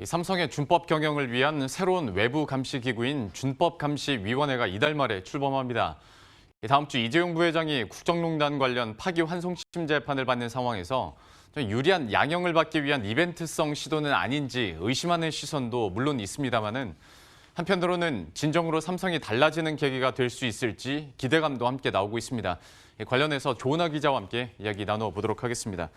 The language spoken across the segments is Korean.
삼성의 준법 경영을 위한 새로운 외부 감시 기구인 준법감시위원회가 이달 말에 출범합니다. 다음 주 이재용 부회장이 국정농단 관련 파기환송심 재판을 받는 상황에서 유리한 양형을 받기 위한 이벤트성 시도는 아닌지 의심하는 시선도 물론 있습니다만은 한편으로는 진정으로 삼성이 달라지는 계기가 될 수 있을지 기대감도 함께 나오고 있습니다. 관련해서 조은하 기자와 함께 이야기 나눠보도록 하겠습니다.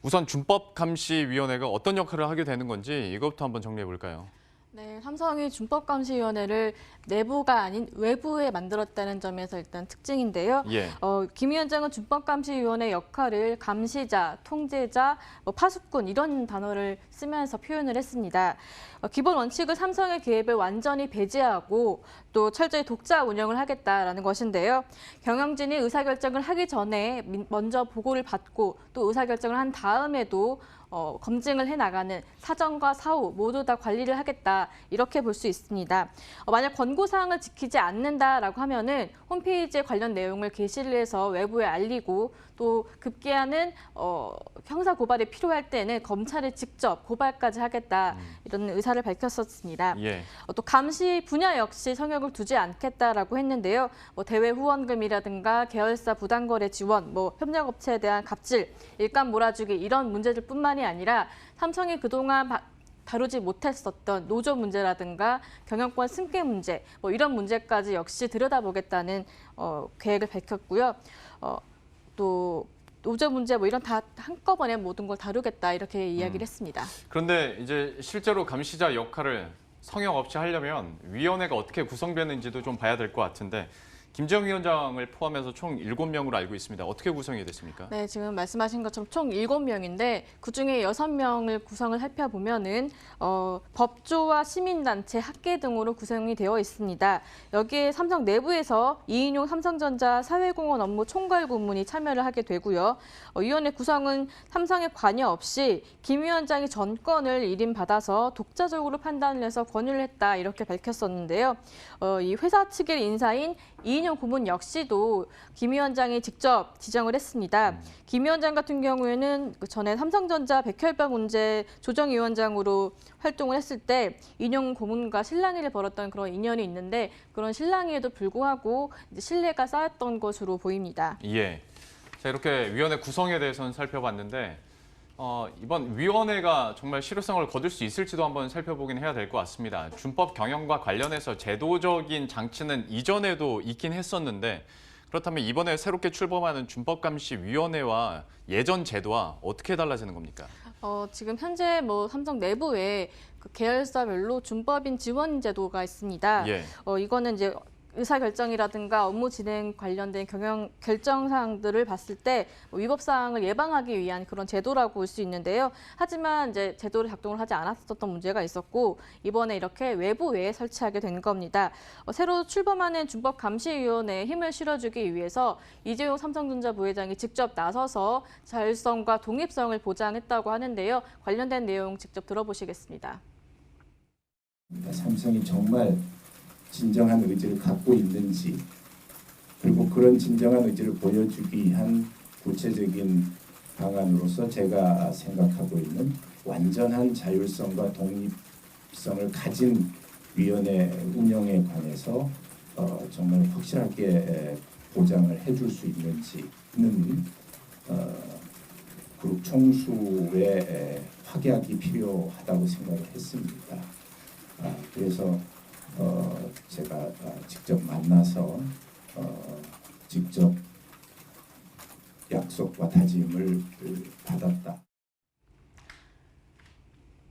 우선 준법감시위원회가 어떤 역할을 하게 되는 건지 이것부터 한번 정리해 볼까요? 네, 삼성이 준법감시위원회를 내부가 아닌 외부에 만들었다는 점에서 일단 특징인데요. 예. 김 위원장은 준법감시위원회 역할을 감시자, 통제자, 파수꾼 이런 단어를 쓰면서 표현을 했습니다. 기본 원칙은 삼성의 개입을 완전히 배제하고 또 철저히 독자 운영을 하겠다라는 것인데요. 경영진이 의사결정을 하기 전에 먼저 보고를 받고 또 의사결정을 한 다음에도 검증을 해나가는 사전과 사후 모두 다 관리를 하겠다 이렇게 볼 수 있습니다. 만약 권고사항을 지키지 않는다라고 하면은 홈페이지에 관련 내용을 게시를 해서 외부에 알리고 또 급기야는 형사 고발이 필요할 때는 검찰에 직접 고발까지 하겠다 이런 의사를 밝혔었습니다. 예. 또 감시 분야 역시 성역을 두지 않겠다라고 했는데요. 대외 후원금이라든가 계열사 부당거래 지원, 협력업체에 대한 갑질, 일감 몰아주기 이런 문제들뿐만이 아니라 삼성이 그동안 다루지 못했었던 노조 문제라든가 경영권 승계 문제 이런 문제까지 역시 들여다보겠다는 계획을 밝혔고요. 또 노조 문제 이런 다 한꺼번에 모든 걸 다루겠다 이렇게 이야기를 했습니다. 그런데 이제 실제로 감시자 역할을 성역 없이 하려면 위원회가 어떻게 구성되는지도 좀 봐야 될 것 같은데 김재영 위원장을 포함해서 총 7명으로 알고 있습니다. 어떻게 구성이 됐습니까? 네, 지금 말씀하신 것처럼 총 7명인데 그중에 6명을 구성을 살펴보면은 법조와 시민단체, 학계 등으로 구성이 되어 있습니다. 여기에 삼성 내부에서 이인용 삼성전자 사회공헌 업무 총괄 고문이 참여를 하게 되고요. 위원회 구성은 삼성의 관여 없이 김 위원장이 전권을 일임받아서 독자적으로 판단을 해서 권유를 했다 이렇게 밝혔었는데요. 이 회사 측의 인사인 이인용 고문 역시도 김 위원장이 직접 지정을 했습니다. 김 위원장 같은 경우에는 전에 삼성전자 백혈병 문제 조정위원장으로 활동을 했을 때 이인용 고문과 실랑이를 벌였던 그런 인연이 있는데 그런 실랑이에도 불구하고 이제 신뢰가 쌓였던 것으로 보입니다. 예. 자, 이렇게 위원회 구성에 대해서는 살펴봤는데 이번 위원회가 정말 실효성을 거둘 수 있을지도 한번 살펴보긴 해야 될 것 같습니다. 준법 경영과 관련해서 제도적인 장치는 이전에도 있긴 했었는데 그렇다면 이번에 새롭게 출범하는 준법감시위원회와 예전 제도와 어떻게 달라지는 겁니까? 지금 현재 삼성 내부에 그 계열사별로 준법인 지원 제도가 있습니다. 예. 이거는 이제 의사결정이라든가 업무 진행 관련된 경영 결정 사항들을 봤을 때 위법 사항을 예방하기 위한 그런 제도라고 볼 수 있는데요. 하지만 이제 제도를 작동을 하지 않았었던 문제가 있었고 이번에 이렇게 외부에 설치하게 된 겁니다. 새로 출범하는 준법감시위원회에 힘을 실어주기 위해서 이재용 삼성전자 부회장이 직접 나서서 자율성과 독립성을 보장했다고 하는데요. 관련된 내용 직접 들어보시겠습니다. 삼성이 정말 진정한 의지를 갖고 있는지 그리고 그런 진정한 의지를 보여주기 위한 구체적인 방안으로서 제가 생각하고 있는 완전한 자율성과 독립성을 가진 위원회 운영에 관해서 정말 확실하게 보장을 해줄 수 있는지는 그룹 총수의 확약이 필요하다고 생각을 했습니다. 그래서 제가 직접 만나서 직접 약속과 다짐을 받았다.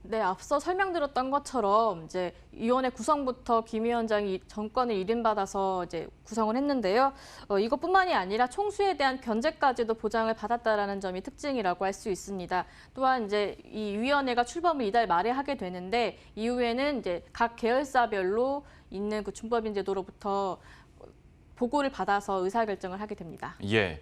네, 앞서 설명드렸던 것처럼 이제 위원회 구성부터 김 위원장이 정권을 일임받아서 이제 구성을 했는데요. 이것뿐만이 아니라 총수에 대한 견제까지도 보장을 받았다라는 점이 특징이라고 할 수 있습니다. 또한 이제 이 위원회가 출범을 이달 말에 하게 되는데 이후에는 이제 각 계열사별로 있는 그 준법인 제도로부터 보고를 받아서 의사결정을 하게 됩니다. 예.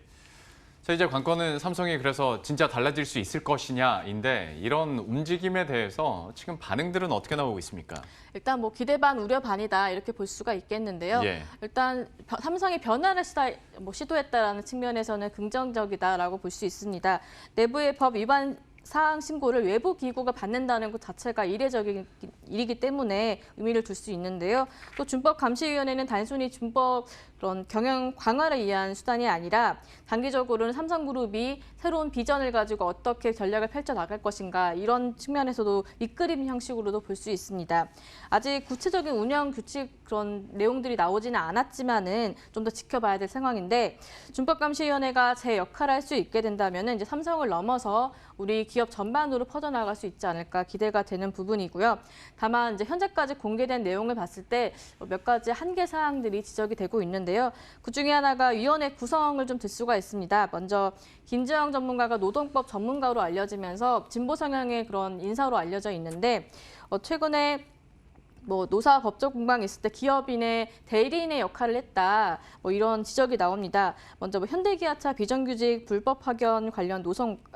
자, 이제 관건은 삼성이 그래서 진짜 달라질 수 있을 것이냐인데 이런 움직임에 대해서 지금 반응들은 어떻게 나오고 있습니까? 일단 기대 반 우려 반이다 이렇게 볼 수가 있겠는데요. 예. 일단 삼성이 변화를 시도했다라는 측면에서는 긍정적이다라고 볼 수 있습니다. 내부의 법 위반 사항 신고를 외부 기구가 받는다는 것 자체가 이례적인 일이기 때문에 의미를 둘 수 있는데요. 또 준법감시위원회는 단순히 준법 그런 경영 강화를 위한 수단이 아니라 단기적으로는 삼성그룹이 새로운 비전을 가지고 어떻게 전략을 펼쳐나갈 것인가 이런 측면에서도 이끌림 형식으로도 볼 수 있습니다. 아직 구체적인 운영 규칙 그런 내용들이 나오지는 않았지만은 좀 더 지켜봐야 될 상황인데 준법감시위원회가 제 역할을 할 수 있게 된다면은 이제 삼성을 넘어서 우리 기업 전반으로 퍼져나갈 수 있지 않을까 기대가 되는 부분이고요. 다만 이제 현재까지 공개된 내용을 봤을 때 몇 가지 한계 사항들이 지적이 되고 있는데요. 그 중에 하나가 위원회 구성을 좀 들 수가 있습니다. 먼저 김재영 전문가가 노동법 전문가로 알려지면서 진보 성향의 그런 인사로 알려져 있는데 최근에 노사 법적 공방이 있을 때 기업인의 대리인의 역할을 했다. 이런 지적이 나옵니다. 먼저 현대기아차 비정규직 불법 파견 관련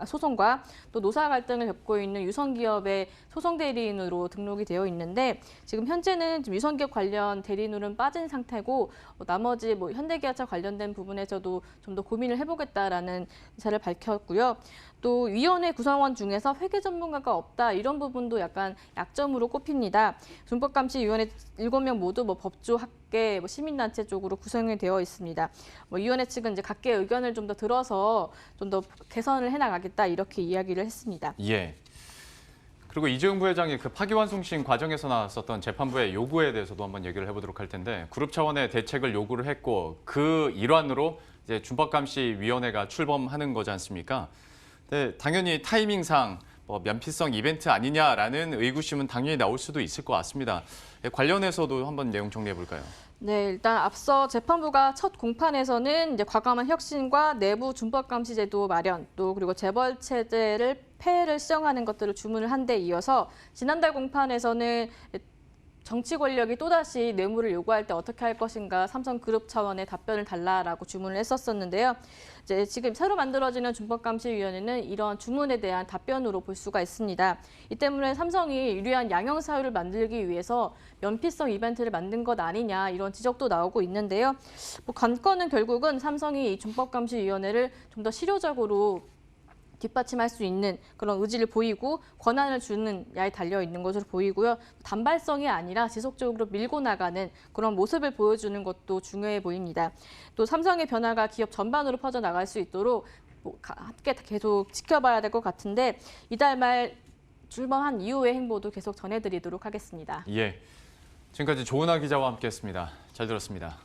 소송과 또 노사 갈등을 겪고 있는 유성기업의 소송 대리인으로 등록이 되어 있는데 지금 현재는 유성기업 관련 대리인으로는 빠진 상태고 나머지 현대기아차 관련된 부분에서도 좀 더 고민을 해보겠다라는 의사를 밝혔고요. 또 위원회 구성원 중에서 회계 전문가가 없다 이런 부분도 약간 약점으로 꼽힙니다. 준법감시위원회 7명 모두 법조, 학계, 시민단체 쪽으로 구성이 되어 있습니다. 위원회 측은 이제 각계의 의견을 좀 더 들어서 좀 더 개선을 해나가겠다 이렇게 이야기를 했습니다. 예. 그리고 이재용 부회장이 그 파기환송심 과정에서 나왔었던 재판부의 요구에 대해서도 한번 얘기를 해보도록 할 텐데 그룹 차원의 대책을 요구를 했고 그 일환으로 이제 준법감시위원회가 출범하는 거지 않습니까? 네, 당연히 타이밍상 면피성 이벤트 아니냐라는 의구심은 당연히 나올 수도 있을 것 같습니다. 관련해서도 한번 내용 정리해 볼까요? 네, 일단 앞서 재판부가 첫 공판에서는 이제 과감한 혁신과 내부 준법감시제도 마련, 또 그리고 재벌 체제를 폐해를 시정하는 것들을 주문을 한 데 이어서 지난달 공판에서는 정치 권력이 또다시 뇌물을 요구할 때 어떻게 할 것인가 삼성그룹 차원의 답변을 달라라고 주문을 했었는데요. 이제 지금 새로 만들어지는 준법감시위원회는 이런 주문에 대한 답변으로 볼 수가 있습니다. 이 때문에 삼성이 유리한 양형 사유를 만들기 위해서 면피성 이벤트를 만든 것 아니냐 이런 지적도 나오고 있는데요. 관건은 결국은 삼성이 이 준법감시위원회를 좀 더 실효적으로 뒷받침할 수 있는 그런 의지를 보이고 권한을 주는 야에 달려 있는 것으로 보이고요. 단발성이 아니라 지속적으로 밀고 나가는 그런 모습을 보여주는 것도 중요해 보입니다. 또 삼성의 변화가 기업 전반으로 퍼져나갈 수 있도록 함께 계속 지켜봐야 될 것 같은데 이달 말 출범한 이후의 행보도 계속 전해드리도록 하겠습니다. 예, 지금까지 조은하 기자와 함께했습니다. 잘 들었습니다.